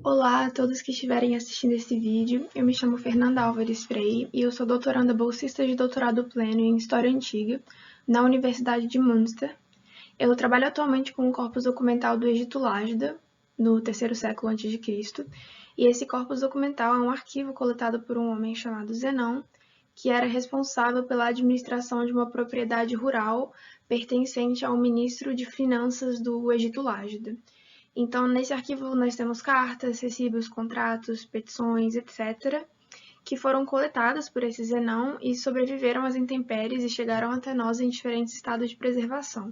Olá a todos que estiverem assistindo esse vídeo. Eu me chamo Fernanda Álvares Freire e eu sou doutoranda bolsista de doutorado pleno em História Antiga na Universidade de Münster. Eu trabalho atualmente com o corpus documental do Egito Lágida, no terceiro século a.C., e esse corpus documental é um arquivo coletado por um homem chamado Zenão, que era responsável pela administração de uma propriedade rural pertencente ao ministro de Finanças do Egito Lágida. Então, nesse arquivo nós temos cartas, recibos, contratos, petições, etc., que foram coletadas por esse Zenão e sobreviveram às intempéries e chegaram até nós em diferentes estados de preservação.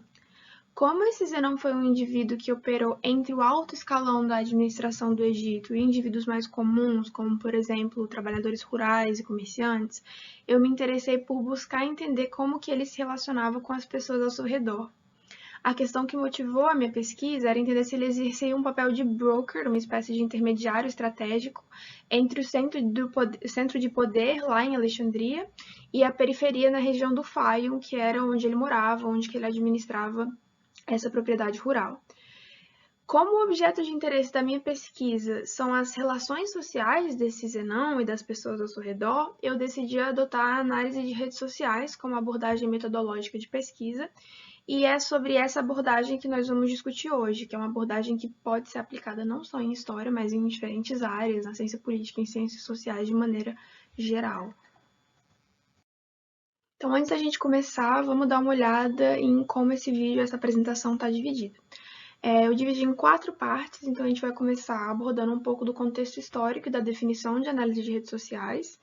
Como esse Zenão foi um indivíduo que operou entre o alto escalão da administração do Egito e indivíduos mais comuns, como, por exemplo, trabalhadores rurais e comerciantes, eu me interessei por buscar entender como que ele se relacionava com as pessoas ao seu redor. A questão que motivou a minha pesquisa era entender se ele exercia um papel de broker, uma espécie de intermediário estratégico, entre o centro de poder, lá em Alexandria, e a periferia na região do Faium, que era onde ele morava, onde ele administrava essa propriedade rural. Como o objeto de interesse da minha pesquisa são as relações sociais desse Zenão e das pessoas ao seu redor, eu decidi adotar a análise de redes sociais como abordagem metodológica de pesquisa, e é sobre essa abordagem que nós vamos discutir hoje, que é uma abordagem que pode ser aplicada não só em história, mas em diferentes áreas, na ciência política e em ciências sociais de maneira geral. Então, antes da gente começar, vamos dar uma olhada em como esse vídeo, essa apresentação está dividida. Eu dividi em 4 partes, então a gente vai começar abordando um pouco do contexto histórico e da definição de análise de redes sociais.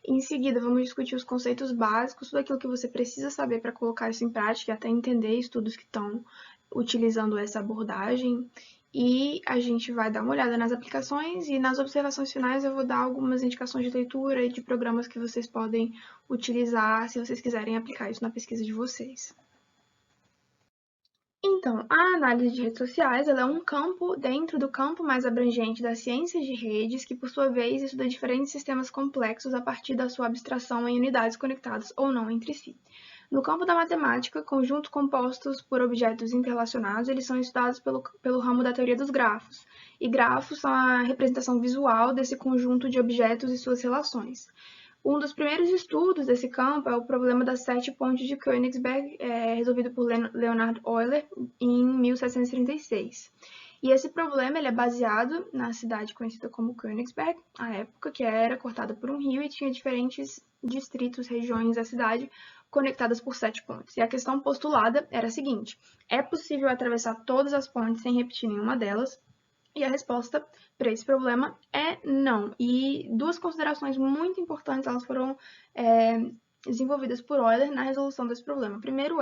Em seguida, vamos discutir os conceitos básicos, tudo aquilo que você precisa saber para colocar isso em prática e até entender estudos que estão utilizando essa abordagem. E a gente vai dar uma olhada nas aplicações e nas observações finais eu vou dar algumas indicações de leitura e de programas que vocês podem utilizar se vocês quiserem aplicar isso na pesquisa de vocês. Então, a análise de redes sociais ela é um campo dentro do campo mais abrangente das ciências de redes, que por sua vez estuda diferentes sistemas complexos a partir da sua abstração em unidades conectadas ou não entre si. No campo da matemática, conjuntos compostos por objetos interrelacionados, eles são estudados pelo ramo da teoria dos grafos, e grafos são a representação visual desse conjunto de objetos e suas relações. Um dos primeiros estudos desse campo é o problema das 7 pontes de Königsberg, resolvido por Leonhard Euler em 1736. E esse problema ele é baseado na cidade conhecida como Königsberg, à época, que era cortada por um rio e tinha diferentes distritos, regiões da cidade conectadas por 7 pontes. E a questão postulada era a seguinte: é possível atravessar todas as pontes sem repetir nenhuma delas? E a resposta para esse problema é não. E duas considerações muito importantes elas foram desenvolvidas por Euler na resolução desse problema. Primeiro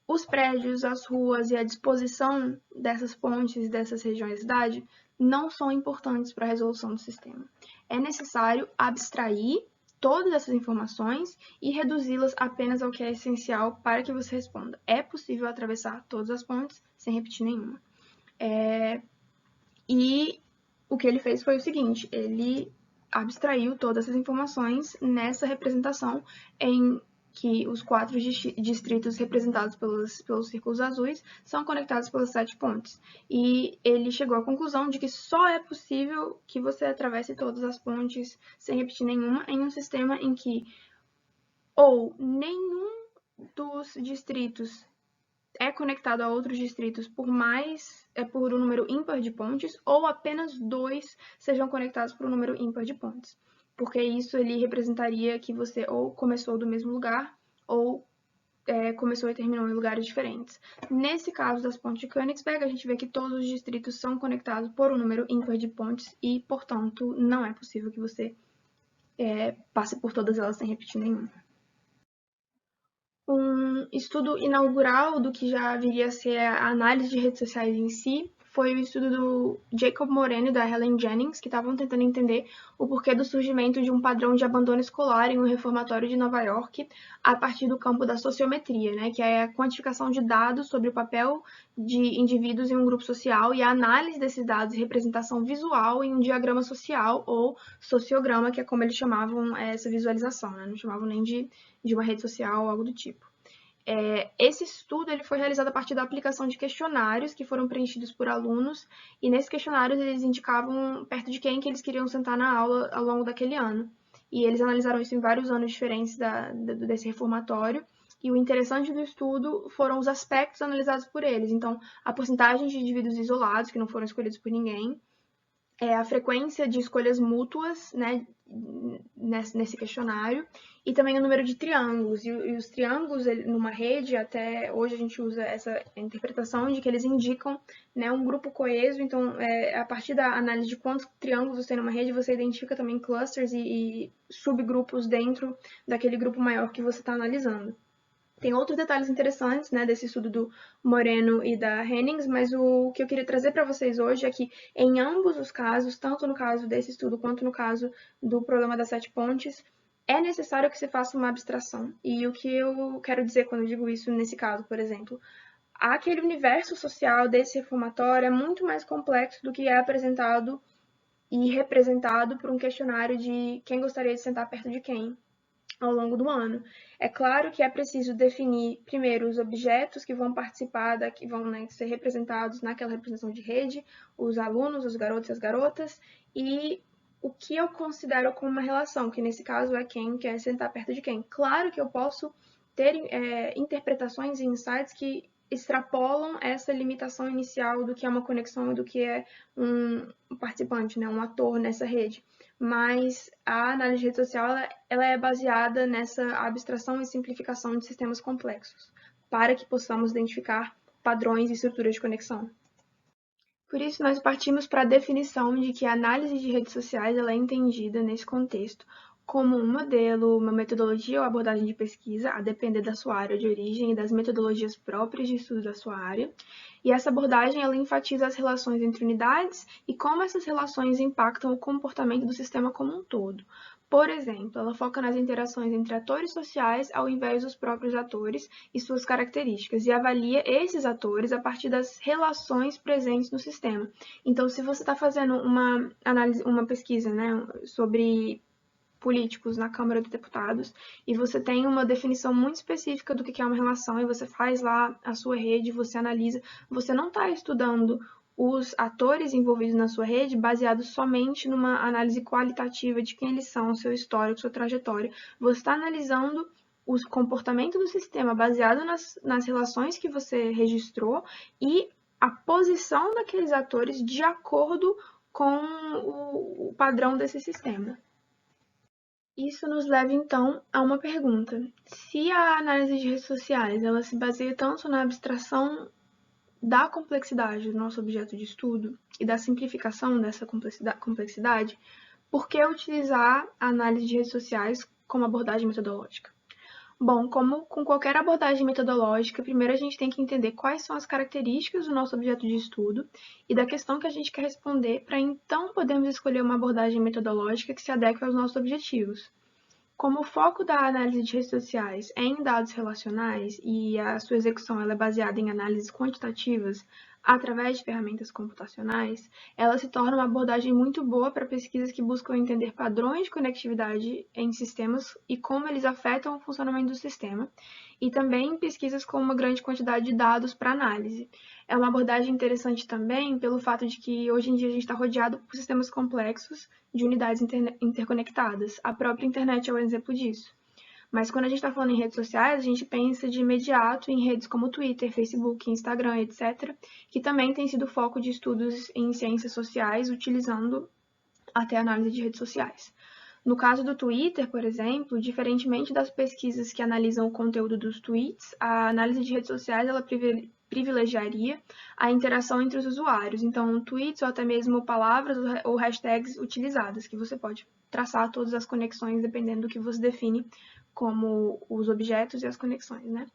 os prédios, as ruas e a disposição dessas pontes, dessas regiões da cidade, não são importantes para a resolução do sistema. É necessário abstrair todas essas informações e reduzi-las apenas ao que é essencial para que você responda. É possível atravessar todas as pontes sem repetir nenhuma. E o que ele fez foi o seguinte: ele abstraiu todas essas informações nessa representação em que os 4 distritos representados pelos círculos azuis são conectados pelas 7 pontes. E ele chegou à conclusão de que só é possível que você atravesse todas as pontes sem repetir nenhuma em um sistema em que ou nenhum dos distritos é conectado a outros distritos por um número ímpar de pontes, ou apenas 2 sejam conectados por um número ímpar de pontes. Porque isso ele representaria que você ou começou do mesmo lugar, ou começou e terminou em lugares diferentes. Nesse caso das pontes de Königsberg, a gente vê que todos os distritos são conectados por um número ímpar de pontes e, portanto, não é possível que você passe por todas elas sem repetir nenhuma. Um estudo inaugural do que já viria a ser a análise de redes sociais em si foi o estudo do Jacob Moreno e da Helen Jennings, que estavam tentando entender o porquê do surgimento de um padrão de abandono escolar em um reformatório de Nova York a partir do campo da sociometria, né, que é a quantificação de dados sobre o papel de indivíduos em um grupo social e a análise desses dados e representação visual em um diagrama social ou sociograma, que é como eles chamavam essa visualização, né, não chamavam nem de uma rede social ou algo do tipo. Esse estudo ele foi realizado a partir da aplicação de questionários que foram preenchidos por alunos, e nesses questionários eles indicavam perto de quem que eles queriam sentar na aula ao longo daquele ano. E eles analisaram isso em vários anos diferentes desse reformatório, e o interessante do estudo foram os aspectos analisados por eles. Então, a porcentagem de indivíduos isolados, que não foram escolhidos por ninguém, a frequência de escolhas mútuas, né, nesse questionário, e também o número de triângulos. E os triângulos, numa rede, até hoje a gente usa essa interpretação de que eles indicam, né, um grupo coeso. Então, a partir da análise de quantos triângulos tem numa rede, você identifica também clusters e subgrupos dentro daquele grupo maior que você está analisando. Tem outros detalhes interessantes, né, desse estudo do Moreno e da Hennings, mas o que eu queria trazer para vocês hoje é que, em ambos os casos, tanto no caso desse estudo quanto no caso do problema das 7 pontes, é necessário que se faça uma abstração. E o que eu quero dizer quando eu digo isso nesse caso, por exemplo, aquele universo social desse reformatório é muito mais complexo do que é apresentado e representado por um questionário de quem gostaria de sentar perto de quem ao longo do ano. É claro que é preciso definir primeiro os objetos que vão participar, que vão, né, ser representados naquela representação de rede, os alunos, os garotos e as garotas, e o que eu considero como uma relação, que nesse caso é quem quer sentar perto de quem. Claro que eu posso ter interpretações e insights que extrapolam essa limitação inicial do que é uma conexão e do que é um participante, né, um ator nessa rede. Mas a análise de rede social ela é baseada nessa abstração e simplificação de sistemas complexos, para que possamos identificar padrões e estruturas de conexão. Por isso, nós partimos para a definição de que a análise de redes sociais ela é entendida nesse contexto como um modelo, uma metodologia ou abordagem de pesquisa, a depender da sua área de origem e das metodologias próprias de estudo da sua área. E essa abordagem ela enfatiza as relações entre unidades e como essas relações impactam o comportamento do sistema como um todo. Por exemplo, ela foca nas interações entre atores sociais ao invés dos próprios atores e suas características, e avalia esses atores a partir das relações presentes no sistema. Então, se você está fazendo uma análise, uma pesquisa, né, sobre políticos na Câmara dos Deputados, e você tem uma definição muito específica do que é uma relação, e você faz lá a sua rede, você analisa, você não está estudando os atores envolvidos na sua rede baseados somente numa análise qualitativa de quem eles são, seu histórico, sua trajetória. Você está analisando o comportamento do sistema baseado nas relações que você registrou e a posição daqueles atores de acordo com o padrão desse sistema. Isso nos leva então a uma pergunta: se a análise de redes sociais ela se baseia tanto na abstração da complexidade do nosso objeto de estudo e da simplificação dessa complexidade, por que utilizar a análise de redes sociais como abordagem metodológica? Bom, como com qualquer abordagem metodológica, primeiro a gente tem que entender quais são as características do nosso objeto de estudo e da questão que a gente quer responder, para então podermos escolher uma abordagem metodológica que se adeque aos nossos objetivos. Como o foco da análise de redes sociais é em dados relacionais e a sua execução ela é baseada em análises quantitativas através de ferramentas computacionais, ela se torna uma abordagem muito boa para pesquisas que buscam entender padrões de conectividade em sistemas e como eles afetam o funcionamento do sistema, e também pesquisas com uma grande quantidade de dados para análise. É uma abordagem interessante também pelo fato de que hoje em dia a gente está rodeado por sistemas complexos de unidades interconectadas. A própria internet é um exemplo disso. Mas quando a gente está falando em redes sociais, a gente pensa de imediato em redes como Twitter, Facebook, Instagram, etc., que também tem sido foco de estudos em ciências sociais, utilizando até análise de redes sociais. No caso do Twitter, por exemplo, diferentemente das pesquisas que analisam o conteúdo dos tweets, a análise de redes sociais ela privilegiaria a interação entre os usuários. Então, tweets ou até mesmo palavras ou hashtags utilizadas, que você pode traçar todas as conexões dependendo do que você define como os objetos e as conexões, né?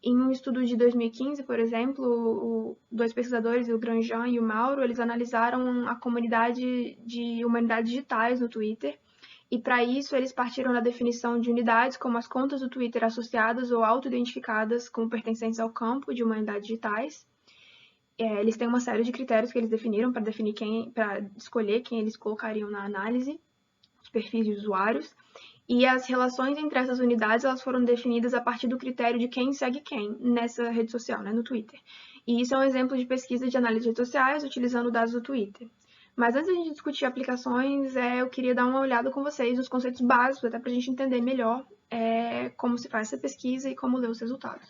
Em um estudo de 2015, por exemplo, dois pesquisadores, o Grandjean e o Mauro, eles analisaram a comunidade de humanidades digitais no Twitter, e para isso eles partiram da definição de unidades como as contas do Twitter associadas ou auto-identificadas como pertencentes ao campo de humanidades digitais. Eles têm uma série de critérios que eles definiram para escolher quem eles colocariam na análise, os perfis de usuários. E as relações entre essas unidades elas foram definidas a partir do critério de quem segue quem nessa rede social, né, no Twitter. E isso é um exemplo de pesquisa de análise de redes sociais utilizando dados do Twitter. Mas antes de a gente discutir aplicações, eu queria dar uma olhada com vocês nos conceitos básicos, até para a gente entender melhor como se faz essa pesquisa e como ler os resultados.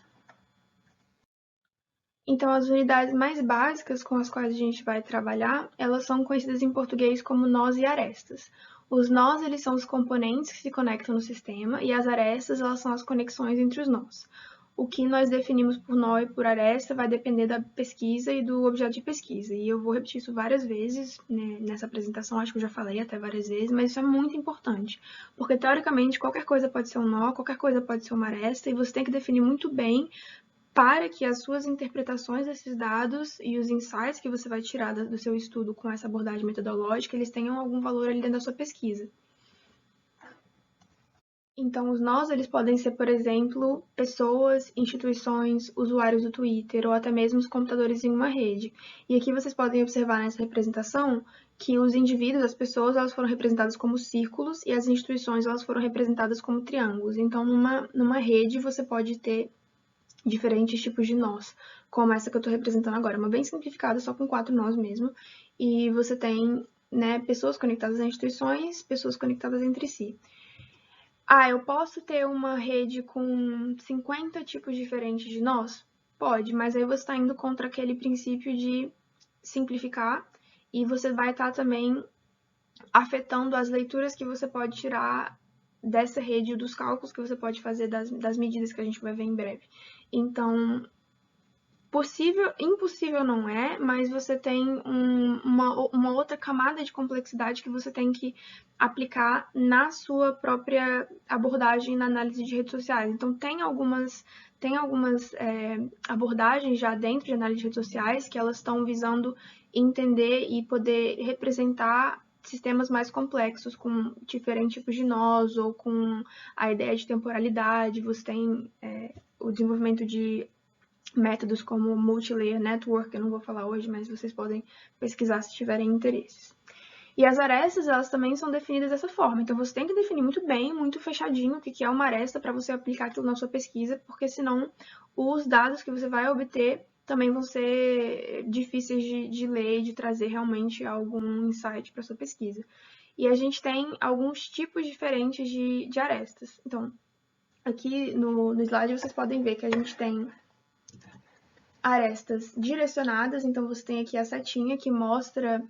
Então, as unidades mais básicas com as quais a gente vai trabalhar, elas são conhecidas em português como nós e arestas. Os nós, eles são os componentes que se conectam no sistema, e as arestas, elas são as conexões entre os nós. O que nós definimos por nó e por aresta vai depender da pesquisa e do objeto de pesquisa. E eu vou repetir isso várias vezes, né, nessa apresentação, acho que eu já falei até várias vezes, mas isso é muito importante. Porque, teoricamente, qualquer coisa pode ser um nó, qualquer coisa pode ser uma aresta, e você tem que definir muito bem para que as suas interpretações desses dados e os insights que você vai tirar do seu estudo com essa abordagem metodológica, eles tenham algum valor ali dentro da sua pesquisa. Então, os nós, eles podem ser, por exemplo, pessoas, instituições, usuários do Twitter ou até mesmo os computadores em uma rede. E aqui vocês podem observar nessa representação que os indivíduos, as pessoas, elas foram representadas como círculos e as instituições, elas foram representadas como triângulos. Então, numa rede, você pode ter diferentes tipos de nós, como essa que eu estou representando agora, uma bem simplificada, só com 4 nós mesmo, e você tem, né, pessoas conectadas a instituições, pessoas conectadas entre si. Eu posso ter uma rede com 50 tipos diferentes de nós? Pode, mas aí você está indo contra aquele princípio de simplificar e você vai estar também afetando as leituras que você pode tirar dessa rede, dos cálculos que você pode fazer das medidas que a gente vai ver em breve. Então, impossível não é, mas você tem uma outra camada de complexidade que você tem que aplicar na sua própria abordagem na análise de redes sociais. Então, tem algumas abordagens já dentro de análise de redes sociais que elas estão visando entender e poder representar sistemas mais complexos, com diferentes tipos de nós, ou com a ideia de temporalidade. Você tem o desenvolvimento de métodos como Multilayer Network, eu não vou falar hoje, mas vocês podem pesquisar se tiverem interesses. E as arestas, elas também são definidas dessa forma. Então, você tem que definir muito bem, muito fechadinho o que é uma aresta para você aplicar aquilo na sua pesquisa, porque senão os dados que você vai obter também vão ser difíceis de ler e de trazer realmente algum insight para sua pesquisa. E a gente tem alguns tipos diferentes de arestas. Então, aqui no slide vocês podem ver que a gente tem arestas direcionadas, então você tem aqui a setinha que mostra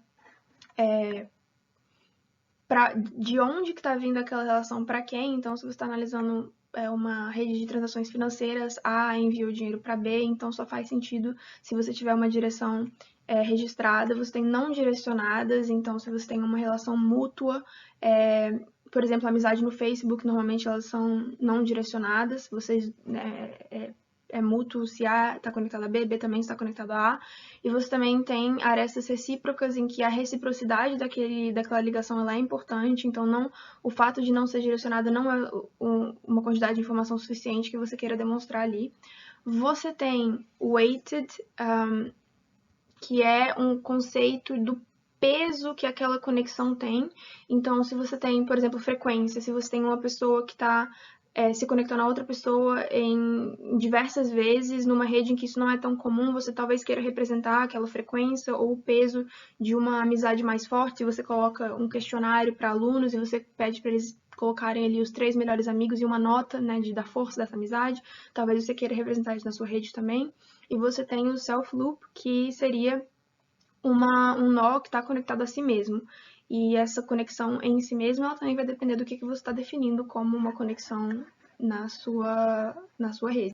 de onde que está vindo aquela relação para quem. Então, se você está analisando uma rede de transações financeiras, A enviou dinheiro para B, então só faz sentido se você tiver uma direção registrada. Você tem não direcionadas, então se você tem uma relação mútua, por exemplo, a amizade no Facebook, normalmente elas são não direcionadas, vocês é mútuo se A está conectado a B, B também está conectado a A. E você também tem arestas recíprocas em que a reciprocidade daquela ligação ela é importante, então o fato de não ser direcionada não é uma quantidade de informação suficiente que você queira demonstrar ali. Você tem weighted, que é um conceito do peso que aquela conexão tem. Então, se você tem, por exemplo, frequência, se você tem uma pessoa que está se conectando a outra pessoa em diversas vezes, numa rede em que isso não é tão comum, você talvez queira representar aquela frequência ou o peso de uma amizade mais forte. Se você coloca um questionário para alunos e você pede para eles colocarem ali os 3 melhores amigos e uma nota, né, da força dessa amizade, talvez você queira representar isso na sua rede também. E você tem o self-loop, que seria um nó que está conectado a si mesmo. E essa conexão em si mesma, ela também vai depender do que você está definindo como uma conexão na sua rede.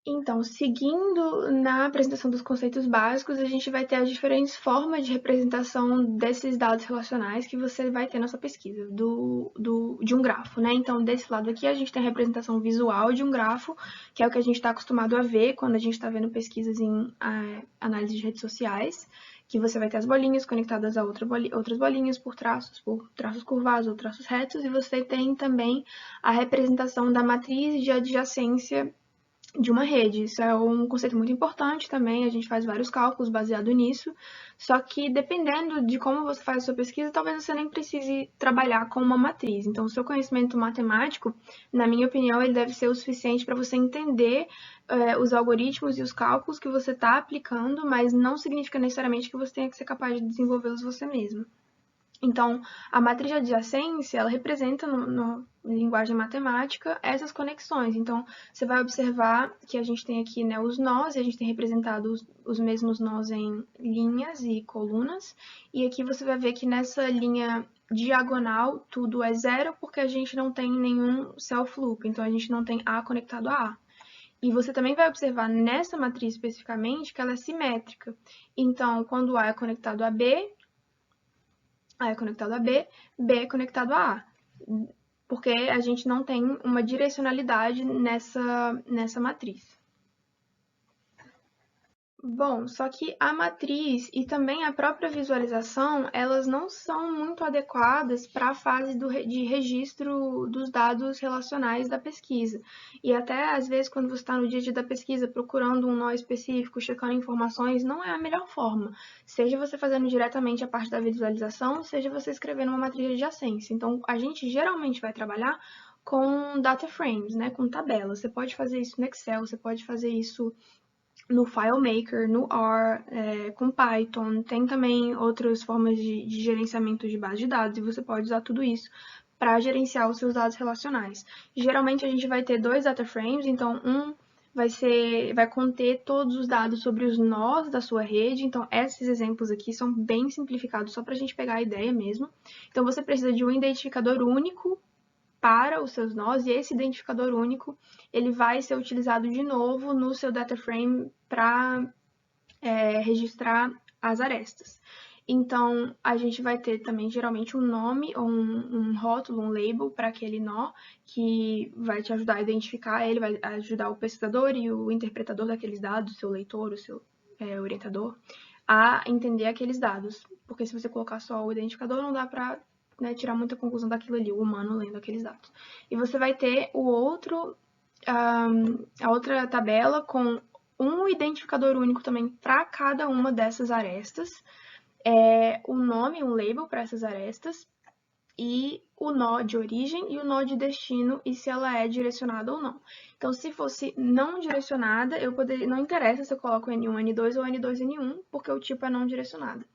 Então, seguindo na apresentação dos conceitos básicos, a gente vai ter as diferentes formas de representação desses dados relacionais que você vai ter na sua pesquisa, de um grafo, né? Então, desse lado aqui, a gente tem a representação visual de um grafo, que é o que a gente está acostumado a ver quando a gente está vendo pesquisas em análise de redes sociais, que você vai ter as bolinhas conectadas a outras bolinhas por traços curvados ou traços retos, e você tem também a representação da matriz de adjacência de uma rede. Isso é um conceito muito importante também, a gente faz vários cálculos baseado nisso, só que dependendo de como você faz a sua pesquisa, talvez você nem precise trabalhar com uma matriz. Então, o seu conhecimento matemático, na minha opinião, ele deve ser o suficiente para você entender os algoritmos e os cálculos que você está aplicando, mas não significa necessariamente que você tenha que ser capaz de desenvolvê-los você mesmo. Então, a matriz de adjacência, ela representa, no linguagem matemática, essas conexões. Então, você vai observar que a gente tem aqui, né, os nós, e a gente tem representado os mesmos nós em linhas e colunas. E aqui você vai ver que nessa linha diagonal, tudo é zero, porque a gente não tem nenhum self-loop. Então, a gente não tem A conectado a A. E você também vai observar nessa matriz especificamente que ela é simétrica. Então, quando A é conectado a B, A é conectado a B, B é conectado a A, porque a gente não tem uma direcionalidade nessa matriz. Bom, só que a matriz e também a própria visualização, elas não são muito adequadas para a fase de registro dos dados relacionais da pesquisa. E até, às vezes, quando você está no dia a dia da pesquisa procurando um nó específico, checando informações, não é a melhor forma. Seja você fazendo diretamente a parte da visualização, seja você escrevendo uma matriz de adjacência. Então, a gente geralmente vai trabalhar com data frames, né, com tabelas. Você pode fazer isso no Excel, você pode fazer isso no FileMaker, no R, com Python. Tem também outras formas de gerenciamento de base de dados e você pode usar tudo isso para gerenciar os seus dados relacionais. Geralmente a gente vai ter dois data frames, então um vai conter todos os dados sobre os nós da sua rede. Então, esses exemplos aqui são bem simplificados, só para a gente pegar a ideia mesmo. Então, você precisa de um identificador único para os seus nós, e esse identificador único ele vai ser utilizado de novo no seu data frame para registrar as arestas. Então, a gente vai ter também geralmente um nome ou um rótulo, um label para aquele nó, que vai te ajudar a identificar ele, vai ajudar o pesquisador e o interpretador daqueles dados, o seu leitor, o seu orientador, a entender aqueles dados. Porque se você colocar só o identificador, não dá para tirar muita conclusão daquilo ali, o humano lendo aqueles dados. E você vai ter a outra tabela com um identificador único também para cada uma dessas arestas, o nome, um label para essas arestas, e o nó de origem e o nó de destino, e se ela é direcionada ou não. Então, se fosse não direcionada, não interessa se eu coloco N1, N2 ou N2, N1, porque o tipo é não direcionada.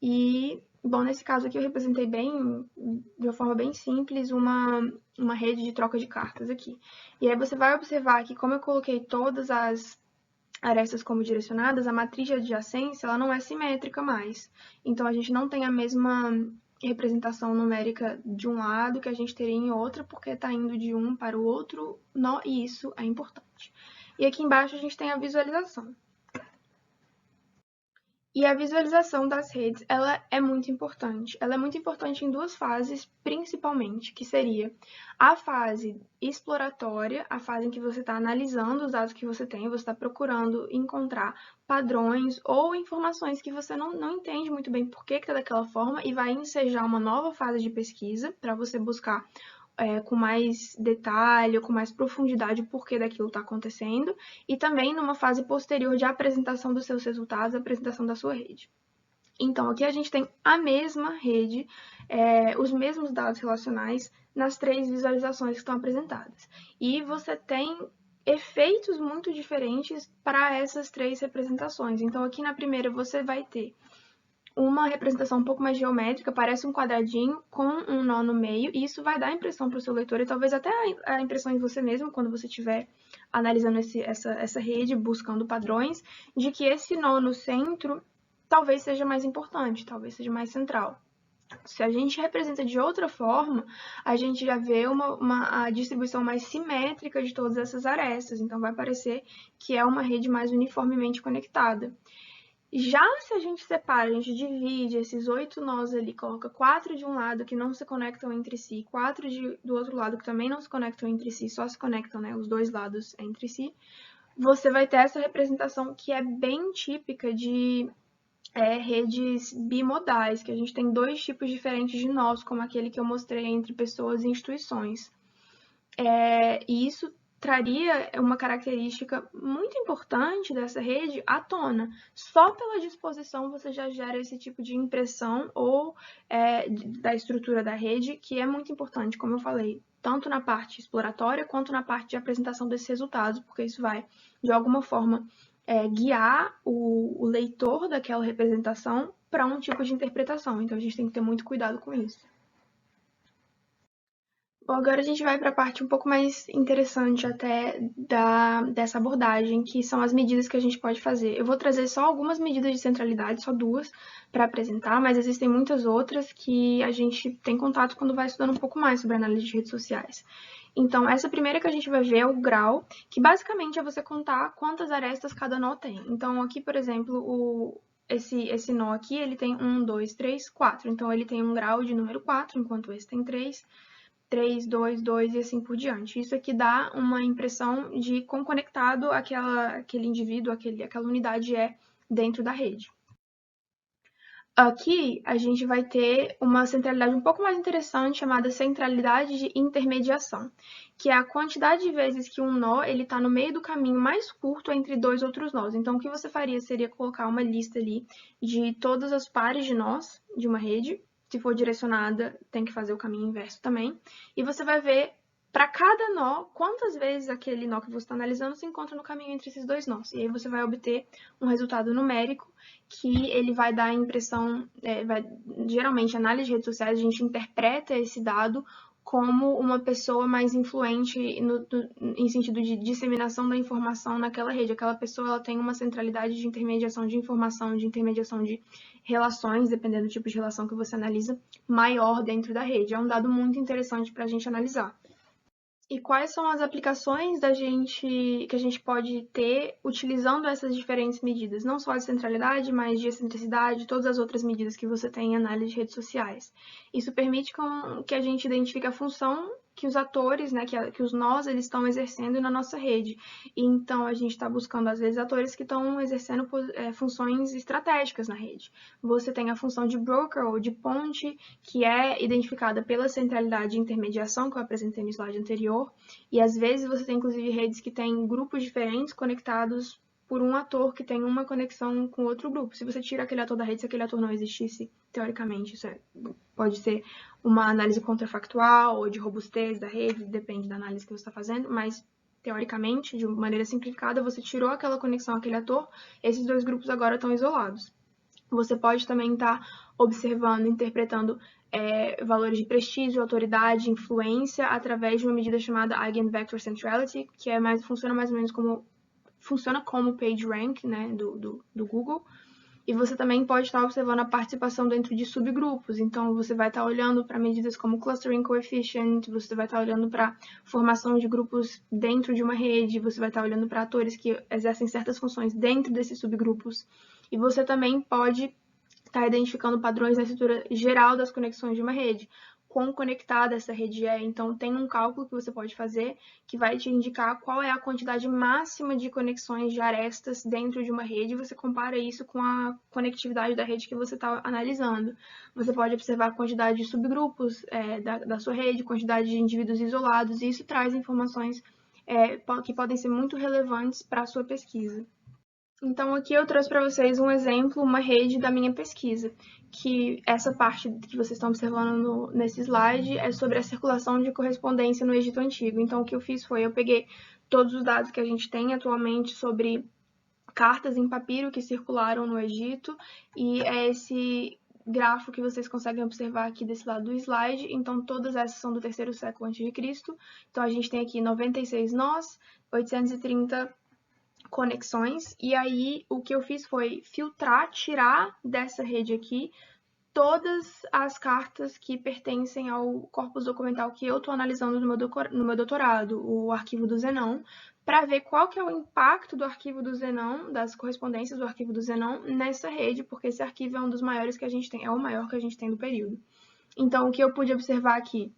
E, bom, nesse caso aqui eu representei de uma forma bem simples, uma rede de troca de cartas aqui. E aí você vai observar que como eu coloquei todas as arestas como direcionadas, a matriz de adjacência ela não é simétrica mais. Então a gente não tem a mesma representação numérica de um lado que a gente teria em outra, porque está indo de um para o outro nó, e isso é importante. E aqui embaixo a gente tem a visualização. E a visualização das redes, ela é muito importante. Ela é muito importante em duas fases, principalmente, que seria a fase exploratória, a fase em que você está analisando os dados que você tem, você está procurando encontrar padrões ou informações que você não entende muito bem por que está daquela forma, e vai ensejar uma nova fase de pesquisa para você buscar com mais detalhe, com mais profundidade o porquê daquilo está acontecendo, e também numa fase posterior de apresentação dos seus resultados, apresentação da sua rede. Então, aqui a gente tem a mesma rede, os mesmos dados relacionais nas três visualizações que estão apresentadas. E você tem efeitos muito diferentes para essas três representações. Então, aqui na primeira você vai ter uma representação um pouco mais geométrica, parece um quadradinho com um nó no meio, e isso vai dar a impressão para o seu leitor, e talvez até a impressão em você mesmo, quando você estiver analisando essa rede, buscando padrões, de que esse nó no centro talvez seja mais importante, talvez seja mais central. Se a gente representa de outra forma, a gente já vê a distribuição mais simétrica de todas essas arestas, então vai parecer que é uma rede mais uniformemente conectada. Já se a gente separa, a gente divide esses 8 nós ali, coloca 4 de um lado que não se conectam entre si, 4 do outro lado que também não se conectam entre si, só se conectam, né, os dois lados entre si, você vai ter essa representação que é bem típica de redes bimodais, que a gente tem dois tipos diferentes de nós, como aquele que eu mostrei entre pessoas e instituições. E isso traria uma característica muito importante dessa rede à tona. Só pela disposição você já gera esse tipo de impressão ou da estrutura da rede, que é muito importante, como eu falei, tanto na parte exploratória quanto na parte de apresentação desses resultados, porque isso vai, de alguma forma, guiar o leitor daquela representação para um tipo de interpretação. Então, a gente tem que ter muito cuidado com isso. Bom, agora a gente vai para a parte um pouco mais interessante até dessa abordagem, que são as medidas que a gente pode fazer. Eu vou trazer só algumas medidas de centralidade, só duas, para apresentar, mas existem muitas outras que a gente tem contato quando vai estudando um pouco mais sobre análise de redes sociais. Então, essa primeira que a gente vai ver é o grau, que basicamente é você contar quantas arestas cada nó tem. Então, aqui, por exemplo, esse nó aqui, ele tem 1, 2, 3, 4. Então, ele tem um grau de número 4, enquanto esse tem 3, 3, 2, 2 e assim por diante. Isso aqui dá uma impressão de quão conectado aquele indivíduo, aquela unidade é dentro da rede. Aqui a gente vai ter uma centralidade um pouco mais interessante chamada centralidade de intermediação, que é a quantidade de vezes que um nó está no meio do caminho mais curto entre dois outros nós. Então, o que você faria seria colocar uma lista ali de todas as pares de nós de uma rede. Se for direcionada, tem que fazer o caminho inverso também. E você vai ver, para cada nó, quantas vezes aquele nó que você está analisando se encontra no caminho entre esses dois nós. E aí você vai obter um resultado numérico que ele vai dar a impressão, geralmente, análise de redes sociais, a gente interpreta esse dado como uma pessoa mais influente em sentido de disseminação da informação naquela rede. Aquela pessoa ela tem uma centralidade de intermediação de informação, de intermediação de relações, dependendo do tipo de relação que você analisa, maior dentro da rede. É um dado muito interessante para a gente analisar. E quais são as aplicações que a gente pode ter utilizando essas diferentes medidas? Não só a centralidade, mas de excentricidade, todas as outras medidas que você tem em análise de redes sociais. Isso permite que a gente identifique a função que os atores, né, que os nós, eles estão exercendo na nossa rede. E então, a gente está buscando, às vezes, atores que estão exercendo funções estratégicas na rede. Você tem a função de broker ou de ponte, que é identificada pela centralidade de intermediação, que eu apresentei no slide anterior, e às vezes você tem, inclusive, redes que têm grupos diferentes conectados por um ator que tem uma conexão com outro grupo. Se você tira aquele ator da rede, se aquele ator não existisse, teoricamente, isso pode ser uma análise contrafactual ou de robustez da rede, depende da análise que você está fazendo, mas teoricamente, de maneira simplificada, você tirou aquela conexão àquele ator, esses dois grupos agora estão isolados. Você pode também estar observando, interpretando valores de prestígio, autoridade, influência, através de uma medida chamada Eigenvector Centrality, que funciona mais ou menos como PageRank, né, do Google. E você também pode estar observando a participação dentro de subgrupos. Então, você vai estar olhando para medidas como Clustering Coefficient, você vai estar olhando para formação de grupos dentro de uma rede, você vai estar olhando para atores que exercem certas funções dentro desses subgrupos. E você também pode estar identificando padrões na estrutura geral das conexões de uma rede. Quão conectada essa rede é. Então, tem um cálculo que você pode fazer que vai te indicar qual é a quantidade máxima de conexões de arestas dentro de uma rede e você compara isso com a conectividade da rede que você está analisando. Você pode observar a quantidade de subgrupos da sua rede, quantidade de indivíduos isolados, e isso traz informações que podem ser muito relevantes para a sua pesquisa. Então, aqui eu trouxe para vocês um exemplo, uma rede da minha pesquisa, que essa parte que vocês estão observando nesse slide é sobre a circulação de correspondência no Egito Antigo. Então, o que eu fiz foi, eu peguei todos os dados que a gente tem atualmente sobre cartas em papiro que circularam no Egito, e é esse grafo que vocês conseguem observar aqui desse lado do slide. Então, todas essas são do terceiro século a.C. Então, a gente tem aqui 96 nós, 830 conexões, e aí o que eu fiz foi filtrar, tirar dessa rede aqui todas as cartas que pertencem ao corpus documental que eu estou analisando no meu doutorado, o arquivo do Zenon, para ver qual que é o impacto do arquivo do Zenon, das correspondências do arquivo do Zenon nessa rede, porque esse arquivo é um dos maiores que a gente tem, é o maior que a gente tem do período. Então, o que eu pude observar aqui,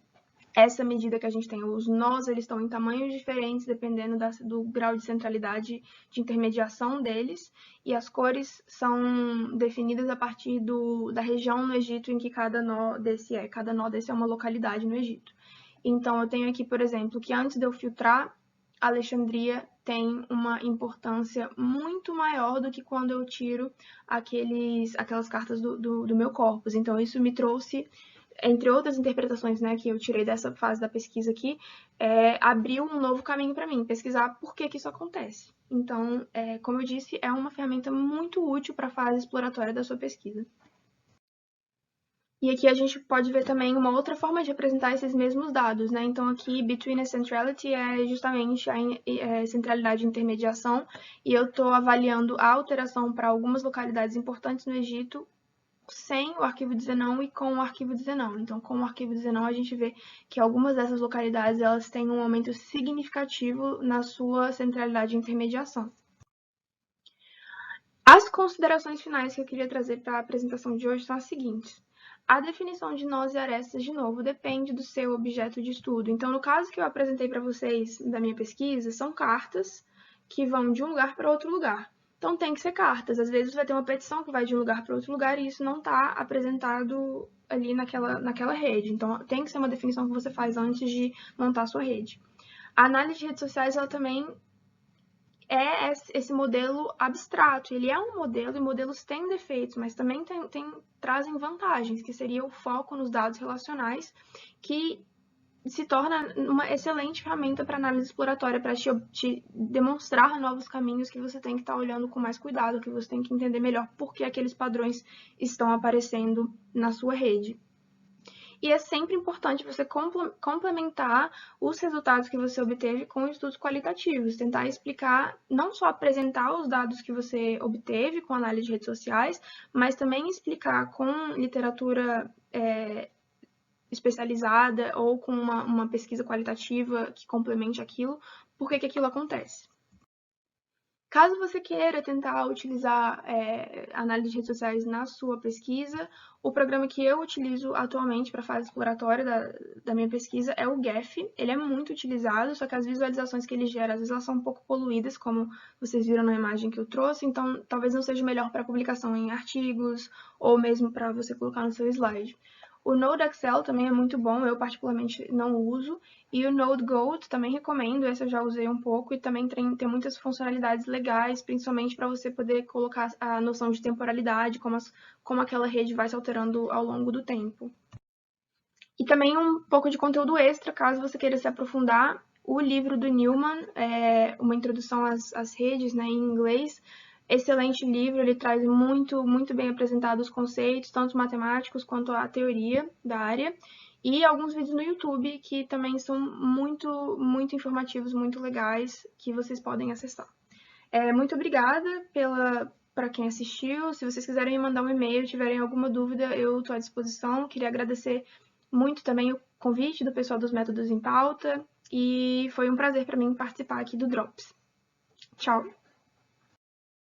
essa medida que a gente tem, os nós, eles estão em tamanhos diferentes, dependendo do grau de centralidade de intermediação deles, e as cores são definidas a partir da região no Egito em que cada nó desse é. Cada nó desse é uma localidade no Egito. Então, eu tenho aqui, por exemplo, que antes de eu filtrar Alexandria tem uma importância muito maior do que quando eu tiro aquelas cartas do meu corpus. Então, isso me trouxe, entre outras interpretações, né, que eu tirei dessa fase da pesquisa aqui, abriu um novo caminho para mim, pesquisar por que isso acontece. Então, como eu disse, é uma ferramenta muito útil para a fase exploratória da sua pesquisa. E aqui a gente pode ver também uma outra forma de representar esses mesmos dados, né? Então aqui, between and centrality é justamente a centralidade de intermediação, e eu estou avaliando a alteração para algumas localidades importantes no Egito sem o arquivo de Zenão e com o arquivo de Zenão. Então, com o arquivo de Zenão, a gente vê que algumas dessas localidades elas têm um aumento significativo na sua centralidade de intermediação. As considerações finais que eu queria trazer para a apresentação de hoje são as seguintes. A definição de nós e arestas, de novo, depende do seu objeto de estudo. Então, no caso que eu apresentei para vocês da minha pesquisa, são cartas que vão de um lugar para outro lugar. Então, tem que ser cartas. Às vezes, vai ter uma petição que vai de um lugar para outro lugar e isso não está apresentado ali naquela rede. Então, tem que ser uma definição que você faz antes de montar a sua rede. A análise de redes sociais, ela também é esse modelo abstrato. Ele é um modelo e modelos têm defeitos, mas também trazem vantagens, que seria o foco nos dados relacionais, que se torna uma excelente ferramenta para análise exploratória, para te demonstrar novos caminhos que você tem que estar olhando com mais cuidado, que você tem que entender melhor por que aqueles padrões estão aparecendo na sua rede. E é sempre importante você complementar os resultados que você obteve com estudos qualitativos, tentar explicar, não só apresentar os dados que você obteve com análise de redes sociais, mas também explicar com literatura especializada ou com uma pesquisa qualitativa que complemente aquilo, por que aquilo acontece. Caso você queira tentar utilizar análise de redes sociais na sua pesquisa, o programa que eu utilizo atualmente para a fase exploratória da minha pesquisa é o GEF. Ele é muito utilizado, só que as visualizações que ele gera, às vezes elas são um pouco poluídas, como vocês viram na imagem que eu trouxe, então talvez não seja melhor para publicação em artigos ou mesmo para você colocar no seu slide. O Node Excel também é muito bom, eu particularmente não uso, e o Node Goat também recomendo, esse eu já usei um pouco, e também tem muitas funcionalidades legais, principalmente para você poder colocar a noção de temporalidade, como aquela rede vai se alterando ao longo do tempo. E também um pouco de conteúdo extra, caso você queira se aprofundar, o livro do Newman, uma introdução às redes, né, em inglês, excelente livro, ele traz muito bem apresentados os conceitos, tanto matemáticos quanto a teoria da área, e alguns vídeos no YouTube que também são muito informativos, muito legais, que vocês podem acessar. Muito obrigada para quem assistiu. Se vocês quiserem me mandar um e-mail, tiverem alguma dúvida, eu estou à disposição. Queria agradecer muito também o convite do pessoal dos Métodos em Pauta, e foi um prazer para mim participar aqui do Drops. Tchau!